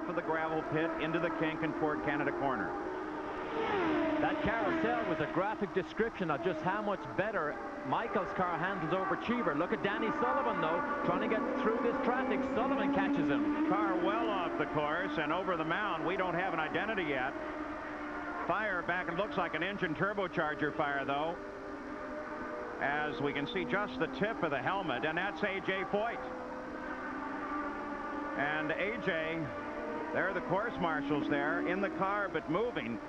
of the gravel pit into the kink and toward Canada corner. That carousel was a graphic description of just how much better Michael's car handles over Cheever. Look at Danny Sullivan, though, trying to get through this traffic. Sullivan catches him. Car well off the course and over the mound. We don't have an identity yet. Fire back, it looks like an engine turbocharger fire, though, as we can see just the tip of the helmet, and that's A.J. Foyt. And A.J., there are the course marshals there in the car but moving.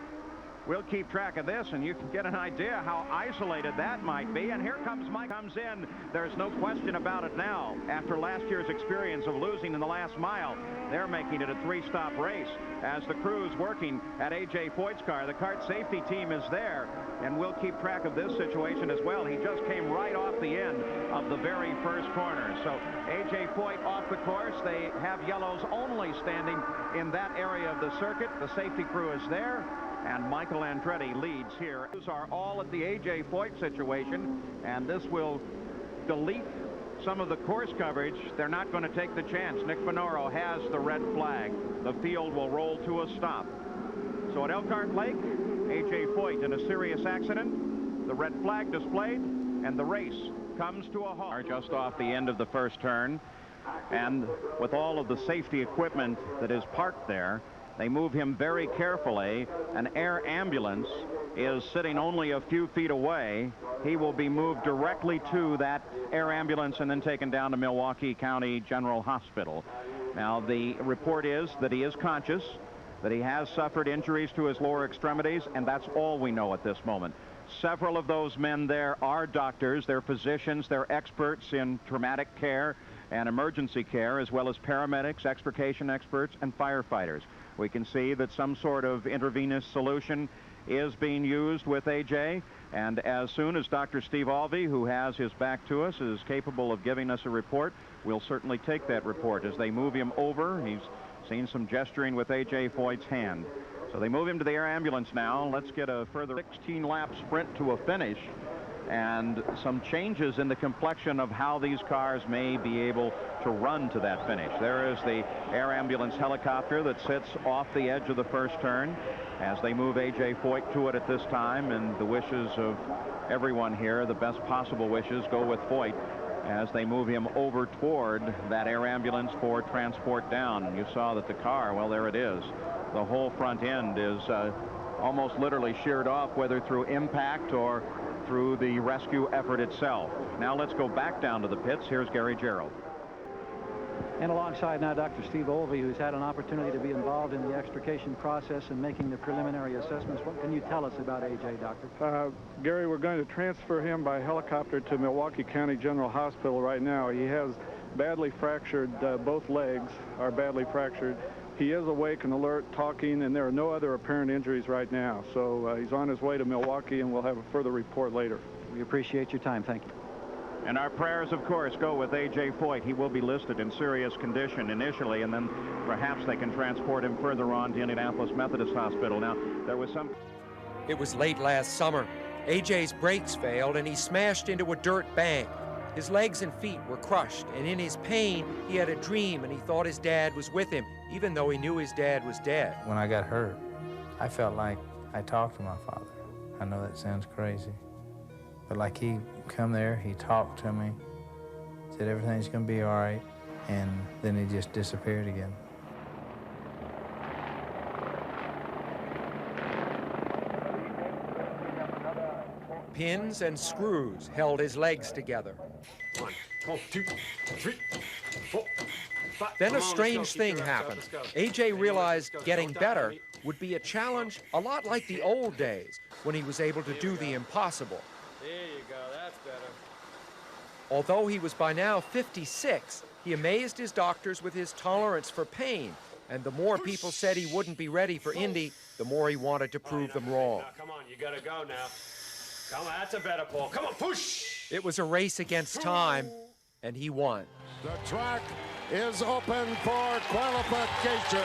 We'll keep track of this, and you can get an idea how isolated that might be. And here comes Mike, comes in. There's no question about it now. After last year's experience of losing in the last mile, they're making it a three-stop race as the crew's working at A.J. Foyt's car. The kart safety team is there, and we'll keep track of this situation as well. He just came right off the end of the very first corner. So A.J. Foyt off the course. They have yellows only standing in that area of the circuit. The safety crew is there. And Michael Andretti leads here. These are all at the A.J. Foyt situation, and this will delete some of the course coverage. They're not going to take the chance. Nick Finoro has the red flag. The field will roll to a stop. So at Elkhart Lake, A.J. Foyt in a serious accident. The red flag displayed, and the race comes to a halt. Just off the end of the first turn, and with all of the safety equipment that is parked there, they move him very carefully. An air ambulance is sitting only a few feet away. He will be moved directly to that air ambulance and then taken down to Milwaukee County General Hospital. Now, the report is that he is conscious, that he has suffered injuries to his lower extremities, and that's all we know at this moment. Several of those men there are doctors, they're physicians, they're experts in traumatic care and emergency care, as well as paramedics, extrication experts, and firefighters. We can see that some sort of intravenous solution is being used with A.J., and as soon as Dr. Steve Alvey, who has his back to us, is capable of giving us a report, we'll certainly take that report. As they move him over, he's seen some gesturing with A.J. Foyt's hand. So they move him to the air ambulance now. Let's get a further 16-lap sprint to a finish, and some changes in the complexion of how these cars may be able to run to that finish. There is the air ambulance helicopter that sits off the edge of the first turn as they move A.J. Foyt to it at this time, and the wishes of everyone here, the best possible wishes, go with Foyt as they move him over toward that air ambulance for transport down. And you saw that the car, well, there it is. The whole front end is almost literally sheared off, whether through impact or through the rescue effort itself. Now let's go back down to the pits. Here's Gary Gerald. And alongside now Dr. Steve Olvey, who's had an opportunity to be involved in the extrication process and making the preliminary assessments. What can you tell us about A.J., Doctor? Gary, we're going to transfer him by helicopter to Milwaukee County General Hospital right now. He has badly fractured, both legs are badly fractured. He is awake and alert, talking, and there are no other apparent injuries right now. So he's on his way to Milwaukee, and we'll have a further report later. We appreciate your time. Thank you. And our prayers, of course, go with A.J. Foyt. He will be listed in serious condition initially, and then perhaps they can transport him further on to Indianapolis Methodist Hospital. Now, there was some... It was late last summer. A.J.'s brakes failed, and he smashed into a dirt bank. His legs and feet were crushed, and in his pain, he had a dream, and he thought his dad was with him, even though he knew his dad was dead. When I got hurt, I felt like I talked to my father. I know that sounds crazy, but like he come there, he talked to me, said everything's gonna be all right, and then he just disappeared again. Pins and screws held his legs together. 1, 2, 3, 4, 5. Then a strange thing happened. A.J. realized getting better would be a challenge a lot like the old days when he was able to do the impossible. There you go, that's better. Although he was by now 56, he amazed his doctors with his tolerance for pain, and the more people said he wouldn't be ready for Indy, the more he wanted to prove them wrong. Now, come on, you gotta go now. Come on, that's a better ball. Come on, push! It was a race against time, and he won. The track is open for qualification.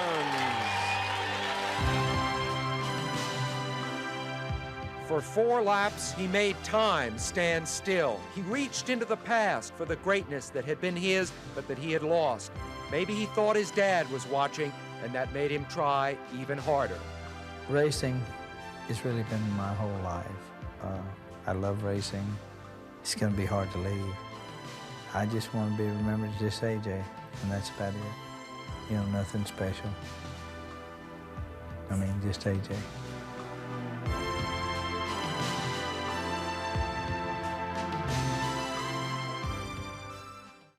For 4 laps, he made time stand still. He reached into the past for the greatness that had been his, but that he had lost. Maybe he thought his dad was watching, and that made him try even harder. Racing has really been my whole life. I love racing. It's going to be hard to leave. I just want to be remembered as just AJ, and that's about it. You know, nothing special. I mean, just AJ.